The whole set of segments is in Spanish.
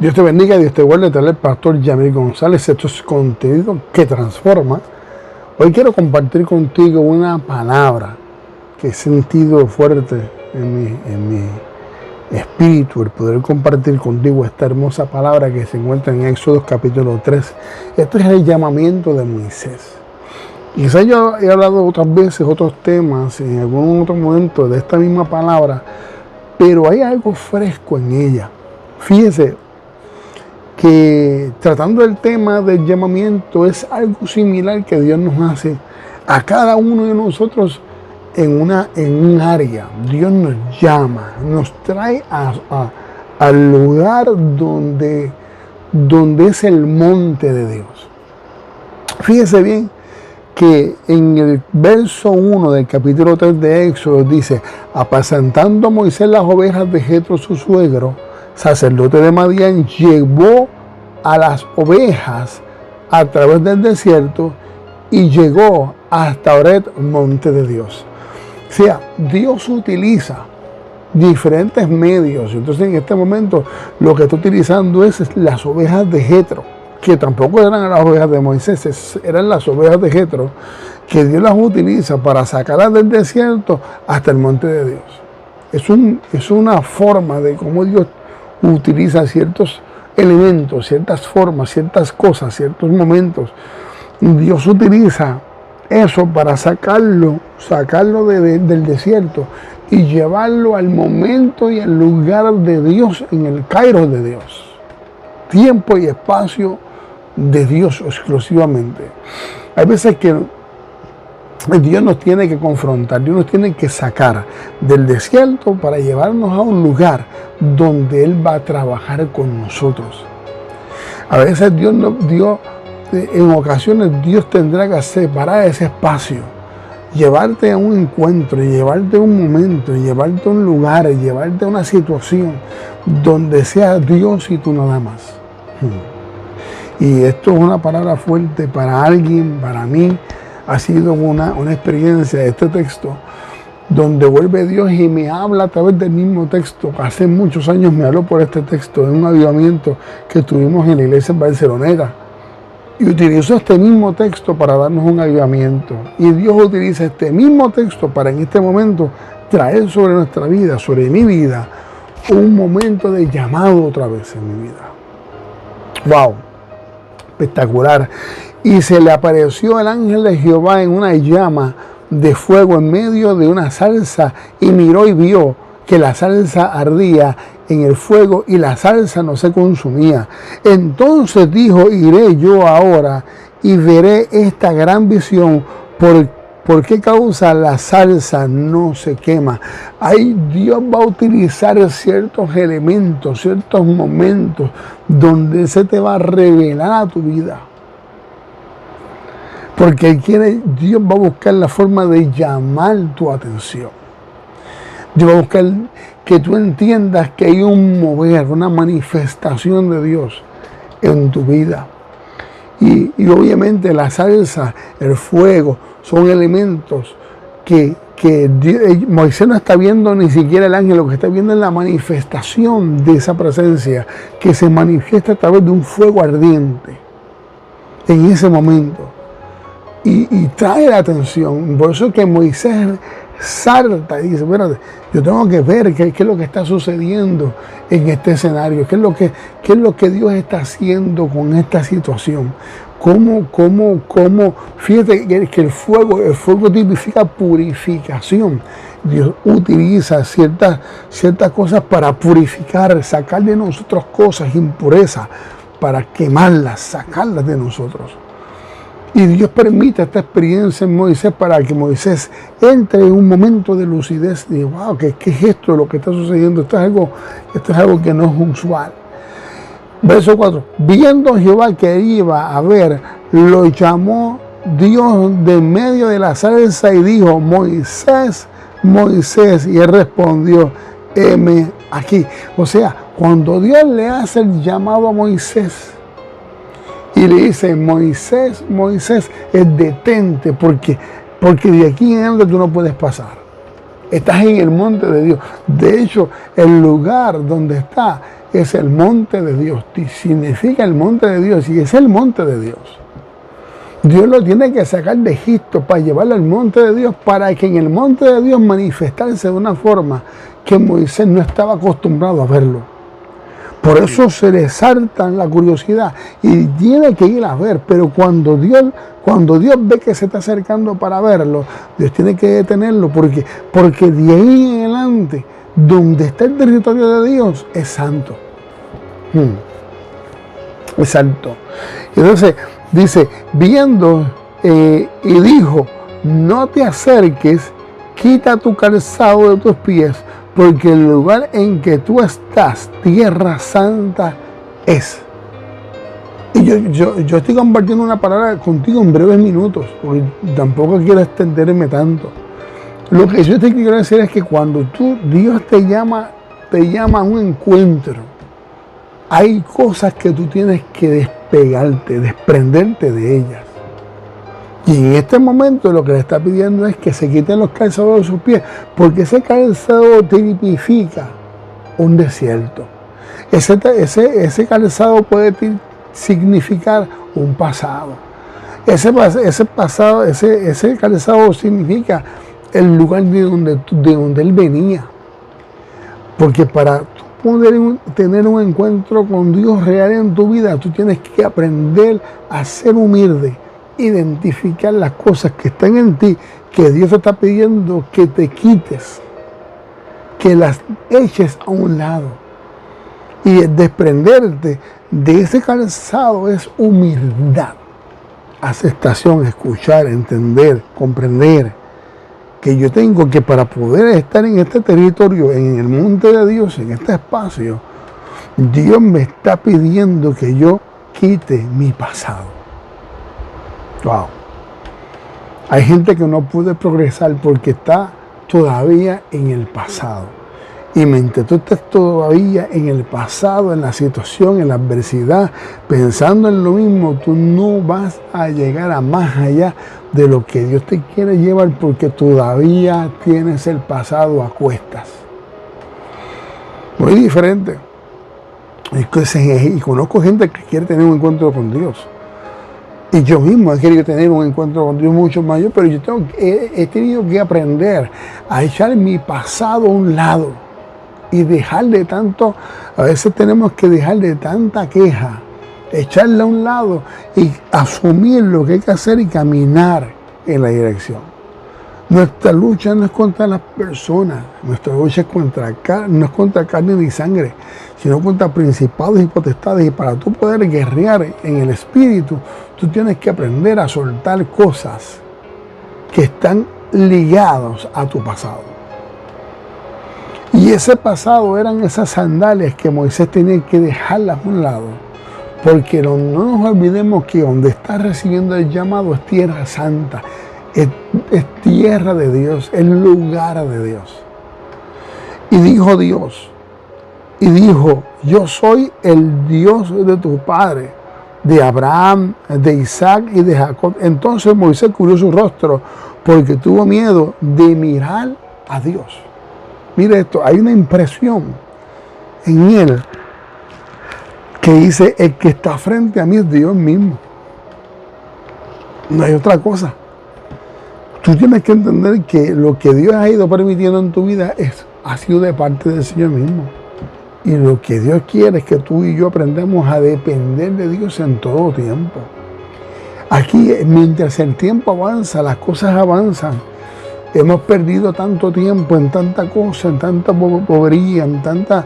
Dios te bendiga, Dios te guarde, te habla el pastor Yamil González. Esto es contenido que transforma. Hoy quiero compartir contigo una palabra que he sentido fuerte en mi espíritu, el poder compartir contigo esta hermosa palabra que se encuentra en Éxodo capítulo 3. Esto es el llamamiento de Moisés. Quizás yo he hablado otras veces, otros temas, en algún otro momento de esta misma palabra, pero hay algo fresco en ella. Fíjese que tratando el tema del llamamiento es algo similar que Dios nos hace a cada uno de nosotros en un área. Dios nos llama, nos trae al lugar donde es el monte de Dios. Fíjese bien que en el verso 1 del capítulo 3 de Éxodo dice: apacentando Moisés las ovejas de Jetro su suegro, sacerdote de Madián, llevó a las ovejas a través del desierto y llegó hasta Horeb, monte de Dios. O sea, Dios utiliza diferentes medios. Entonces, en este momento, lo que está utilizando es las ovejas de Jetro, que tampoco eran las ovejas de Moisés, eran las ovejas de Jetro, que Dios las utiliza para sacarlas del desierto hasta el monte de Dios. Es una forma de cómo Dios utiliza ciertos elementos, ciertas formas, ciertas cosas, ciertos momentos. Dios utiliza eso para sacarlo del desierto y llevarlo al momento y al lugar de Dios, en el Kairos de Dios. Tiempo y espacio de Dios exclusivamente. Hay veces que Dios nos tiene que confrontar, Dios nos tiene que sacar del desierto para llevarnos a un lugar donde Él va a trabajar con nosotros. A veces en ocasiones Dios tendrá que separar ese espacio, llevarte a un encuentro, llevarte a un momento, llevarte a un lugar, llevarte a una situación donde sea Dios y tú nada más. Y esto es una palabra fuerte para alguien, para mí. Ha sido una experiencia de este texto donde vuelve Dios y me habla a través del mismo texto. Hace muchos años me habló por este texto en un avivamiento que tuvimos en la iglesia barcelonera. Y utilizó este mismo texto para darnos un avivamiento. Y Dios utiliza este mismo texto para en este momento traer sobre nuestra vida, sobre mi vida, un momento de llamado otra vez en mi vida. ¡Wow! Espectacular. Y se le apareció el ángel de Jehová en una llama de fuego en medio de una zarza, y miró y vio que la zarza ardía en el fuego y la zarza no se consumía. Entonces dijo: iré yo ahora y veré esta gran visión, por qué causa la zarza no se quema. Ahí Dios va a utilizar ciertos elementos, ciertos momentos donde se te va a revelar a tu vida. Porque Dios va a buscar la forma de llamar tu atención. Dios va a buscar que tú entiendas que hay un mover, una manifestación de Dios en tu vida. Y obviamente la salsa, el fuego, son elementos que Moisés no está viendo ni siquiera el ángel, lo que está viendo es la manifestación de esa presencia que se manifiesta a través de un fuego ardiente en ese momento. Y trae la atención. Por eso es que Moisés salta y dice: espérate, yo tengo que ver qué es lo que está sucediendo en este escenario, qué es lo que Dios está haciendo con esta situación. Fíjate que el fuego tipifica purificación. Dios utiliza ciertas cosas para purificar, sacar de nosotros cosas, impurezas, para quemarlas, sacarlas de nosotros. Y Dios permite esta experiencia en Moisés para que Moisés entre en un momento de lucidez y diga: wow, ¿qué es esto? Lo que está sucediendo, esto es algo que no es usual. Verso 4. Viendo Jehová que iba a ver, lo llamó Dios de medio de la zarza y dijo: Moisés, Moisés. Y él respondió: heme aquí. O sea, cuando Dios le hace el llamado a Moisés y le dice: Moisés, Moisés, es detente, porque de aquí en adelante tú no puedes pasar. Estás en el monte de Dios. De hecho, el lugar donde está es el monte de Dios. Significa el monte de Dios y es el monte de Dios. Dios lo tiene que sacar de Egipto para llevarlo al monte de Dios, para que en el monte de Dios manifestarse de una forma que Moisés no estaba acostumbrado a verlo. Por eso se le salta la curiosidad y tiene que ir a ver. Pero cuando Dios ve que se está acercando para verlo, Dios tiene que detenerlo, porque de ahí en adelante, donde está el territorio de Dios, es santo. Es santo. Entonces dice, viendo y dijo, no te acerques, quita tu calzado de tus pies, porque el lugar en que tú estás, tierra santa es. Y yo estoy compartiendo una palabra contigo en breves minutos, porque tampoco quiero extenderme tanto. Lo que yo te quiero decir es que cuando Dios te llama a un encuentro, hay cosas que tú tienes que despegarte, desprenderte de ellas. Y en este momento lo que le está pidiendo es que se quiten los calzados de sus pies, porque ese calzado tipifica un desierto. Ese calzado puede significar un pasado. Ese calzado significa el lugar de donde él venía. Porque para poder tener un encuentro con Dios real en tu vida, tú tienes que aprender a ser humilde, identificar las cosas que están en ti, que Dios te está pidiendo que te quites, que las eches a un lado. Y el desprenderte de ese calzado es humildad, aceptación, escuchar, entender, comprender que yo tengo que, para poder estar en este territorio, en el monte de Dios, en este espacio, Dios me está pidiendo que yo quite mi pasado. Wow. Hay gente que no puede progresar porque está todavía en el pasado. Y mientras tú estés todavía en el pasado, en la situación, en la adversidad, pensando en lo mismo, tú no vas a llegar a más allá de lo que Dios te quiere llevar, porque todavía tienes el pasado a cuestas. Muy diferente. Y conozco gente que quiere tener un encuentro con Dios. Y yo mismo he querido tener un encuentro con Dios mucho mayor, pero yo he tenido que aprender a echar mi pasado a un lado y dejar de tanto. A veces tenemos que dejar de tanta queja, echarla a un lado y asumir lo que hay que hacer y caminar en la dirección. Nuestra lucha no es contra las personas, nuestra lucha es no es contra carne ni sangre, sino contra principados y potestades. Y para tú poder guerrear en el espíritu, tú tienes que aprender a soltar cosas que están ligadas a tu pasado. Y ese pasado eran esas sandalias que Moisés tenía que dejarlas a un lado, porque no nos olvidemos que donde está recibiendo el llamado es tierra santa, es tierra de Dios, es lugar de Dios. Y dijo Dios, yo soy el Dios de tu padre, de Abraham, de Isaac y de Jacob. Entonces Moisés cubrió su rostro porque tuvo miedo de mirar a Dios. Mire esto, hay una impresión en él que dice, el que está frente a mí es Dios mismo. No hay otra cosa. Tú tienes que entender que lo que Dios ha ido permitiendo en tu vida ha sido de parte del Señor mismo. Y lo que Dios quiere es que tú y yo aprendamos a depender de Dios en todo tiempo. Aquí, mientras el tiempo avanza, las cosas avanzan. Hemos perdido tanto tiempo en tanta cosa, en tanta bobería, en tanta,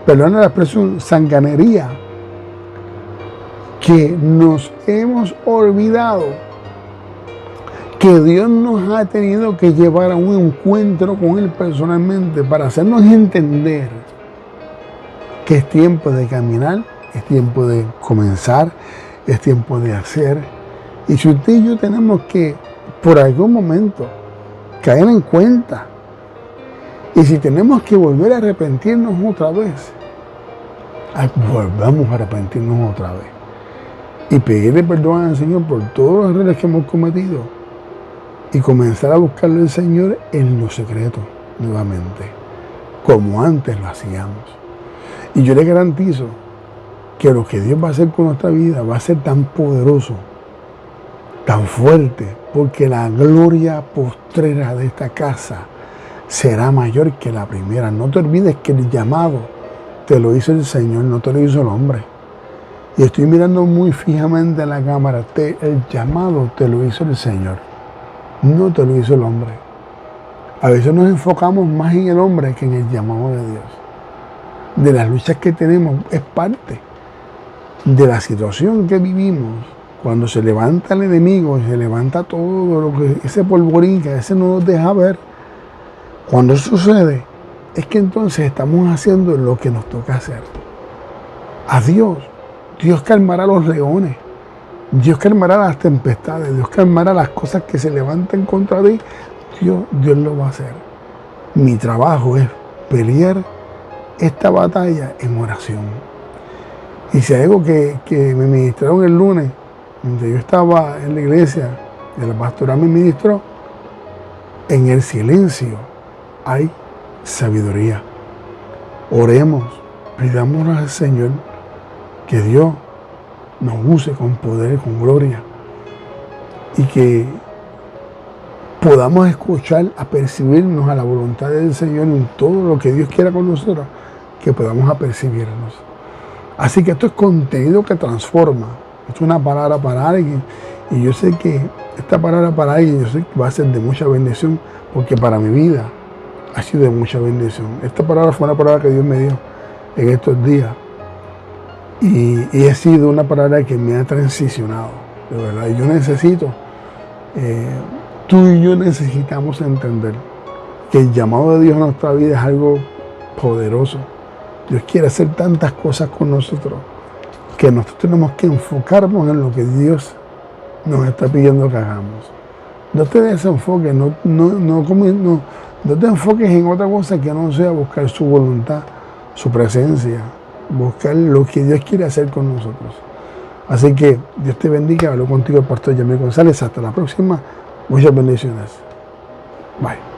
perdona la expresión, sanganería, que nos hemos olvidado que Dios nos ha tenido que llevar a un encuentro con Él personalmente para hacernos entender que es tiempo de caminar, es tiempo de comenzar, es tiempo de hacer. Y si usted y yo tenemos que, por algún momento, caer en cuenta, y si tenemos que volver a arrepentirnos otra vez, volvamos a arrepentirnos otra vez y pedirle perdón al Señor por todos los errores que hemos cometido y comenzar a buscarle al Señor en lo secreto nuevamente, como antes lo hacíamos. Y yo le garantizo que lo que Dios va a hacer con nuestra vida va a ser tan poderoso, tan fuerte, porque la gloria postrera de esta casa será mayor que la primera. No te olvides que el llamado te lo hizo el Señor, no te lo hizo el hombre. Y estoy mirando muy fijamente a la cámara. El llamado te lo hizo el Señor, no te lo hizo el hombre. A veces nos enfocamos más en el hombre que en el llamado de Dios. De las luchas que tenemos es parte de la situación que vivimos. Cuando se levanta el enemigo, se levanta todo lo que ese polvorín que a veces no nos deja ver. Cuando eso sucede, es que entonces estamos haciendo lo que nos toca hacer. A Dios calmará los leones, Dios calmará las tempestades, Dios calmará las cosas que se levantan contra ti. Dios lo va a hacer. Mi trabajo es pelear esta batalla en oración. Y si hay algo que me ministraron el lunes, donde yo estaba en la iglesia, de la pastora me ministró, en el silencio hay sabiduría. Oremos, pidámosle al Señor que Dios nos use con poder, con gloria, y que podamos escuchar, apercibirnos a la voluntad del Señor en todo lo que Dios quiera con nosotros, que podamos apercibirnos. Así que esto es contenido que transforma. Esto es una palabra para alguien, y yo sé que esta palabra para alguien, yo sé que va a ser de mucha bendición, porque para mi vida ha sido de mucha bendición. Esta palabra fue una palabra que Dios me dio en estos días, y ha sido una palabra que me ha transicionado, de verdad. Y yo necesito, tú y yo necesitamos entender que el llamado de Dios a nuestra vida es algo poderoso. Dios quiere hacer tantas cosas con nosotros que nosotros tenemos que enfocarnos en lo que Dios nos está pidiendo que hagamos. No te desenfoques, no te enfoques en otra cosa que no sea buscar su voluntad, su presencia, buscar lo que Dios quiere hacer con nosotros. Así que Dios te bendiga. Hablo contigo el pastor Yamil González. Hasta la próxima. Muchas bendiciones. Bye.